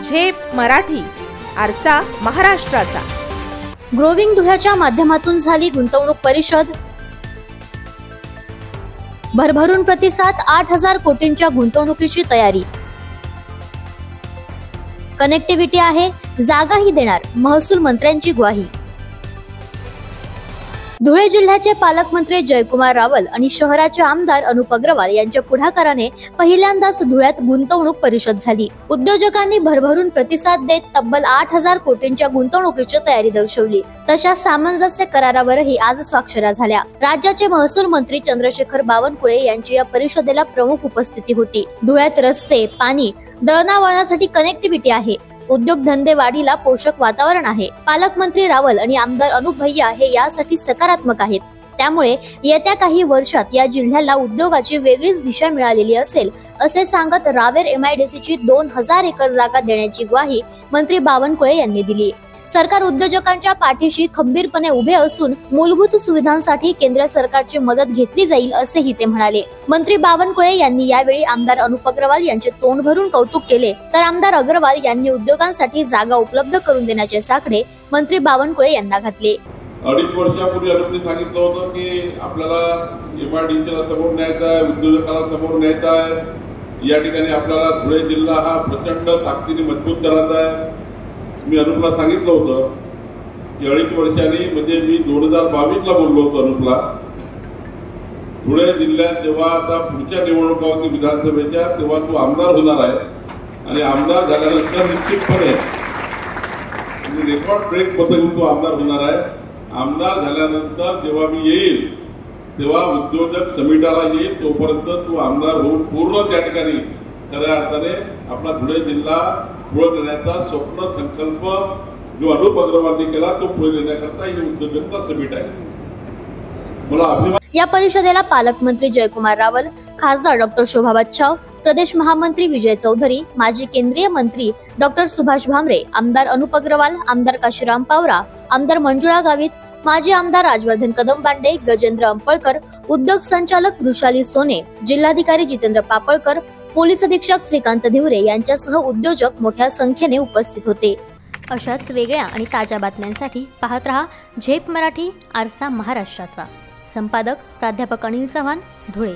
झेप मराठी, आरसा महाराष्ट्राचा। ग्रोविंग धुळ्याच्या माध्यमातून झाली गुंतवणूक परिषद। भरभरून प्रतिसाद, 8,000 कोटींच्या गुंतवणुकीची तयारी। कनेक्टिव्हिटी आहे, जागाही देणार, महसूल मंत्र्यांची ग्वाही। धुळे जिल्ह्याचे पालकमंत्री जयकुमार रावल आणि शहराचे आमदार अनुप अग्रवाल यांच्या पुढाकाराने पहिल्यांदाच धुळ्यात गुंतवणूक परिषद झाली। उद्योजकांनी भरभरून प्रतिसाद देत तब्बल 8,000 कोटींच्या गुंतवणुकीची तयारी दर्शवली। तशा सामंजस्य करारावरही आज स्वाक्षऱ्या झाल्या। राज्याचे महसूल मंत्री चंद्रशेखर बावनकुळे यांची या परिषदेला प्रमुख उपस्थिती होती। धुळ्यात रस्ते, पाणी, दळणवळणासाठी कनेक्टिव्हिटी आहे, उद्योगधंदे वाढीला पोषक वातावरण आहे। पालकमंत्री रावल आणि आमदार अनुप भैया हे यासाठी सकारात्मक आहेत। त्यामुळे येत्या काही वर्षात या जिल्ह्याला उद्योगाची वेगळीच दिशा मिळालेली असेल असे सांगत रावेर MIDCची 2,000 एकर जागा देण्याची ग्वाही मंत्री बावनकुळे यांनी दिली। सरकार उद्योजकांच्या पाठीशी खंबीरपणे उभे असून मूलभूत सुविधांसाठी केंद्र सरकारची मदत घेतली जाईल असेही ते म्हणाले। मंत्री बावनकुळे यांनी यावेळी आमदार अनुप अग्रवाल यांचे तोंड भरून कौतुक केले, तर आमदार अग्रवाल यांनी उद्योगांसाठी जागा उपलब्ध करून देण्याचे साकडे मंत्री बावनकुळे यांना घातले। 2.5 वर्षापूर्वी अनुपने सांगितलं होतं की आपल्याला MIDCला समोर न्यायचा आहे, उद्योजकाला समोर न्यायचा आहे। या ठिकाणी आपल्याला धुळे जिल्हा हा प्रचंड ताकदीने मजबूत करायचा आहे। मी अनुपला सांगितलं होतं की 2.5 वर्षांनी, म्हणजे मी 2022ला बोललो होतो अनुपला, धुळे जिल्ह्यात जेव्हा आता पुढच्या निवडणुका होती विधानसभेच्या, तेव्हा तू आमदार होणार आहे आणि आमदार झाल्यानंतर निश्चितपणे रेकॉर्ड ब्रेक पद्धतीने तू आमदार होणार आहे। आमदार झाल्यानंतर जेव्हा मी येईल तेव्हा उद्योजक समिटाला येईल, तोपर्यंत तू आमदार होऊन पूर्ण त्या ठिकाणी खऱ्या अर्थाने आपला धुळे जिल्हा पुढे नेण्याचा स्वप्न संकल्प जो अनुप अग्रवालने केला तो पुढे नेण्याकरता ही उद्योजकता समिट आहे। मला अभिमान। या परिषदेला पालकमंत्री जयकुमार रावल, खासदार डॉक्टर शोभा बच्छाव, प्रदेश महामंत्री विजय चौधरी, माजी केंद्रीय मंत्री डॉक्टर सुभाष भामरे, आमदार अनुप अग्रवाल, आमदार काशीराम पावरा, आमदार मंजुळा गावित, माजी आमदार राजवर्धन कदमबांडे, गजेंद्र अंपळकर, उद्योग संचालक वृषाली सोने, जिल्हाधिकारी जितेंद्र पापळकर, पोलीस अधीक्षक श्रीकांत धिवरे यांच्यासह उद्योजक मोठ्या संख्येने उपस्थित होते। अशाच वेगळ्या आणि ताज्या बातम्यांसाठी पाहत रहा झेप मराठी, आरसा महाराष्ट्राचा। संपादक प्राध्यापक अनिल चव्हाण, धुळे।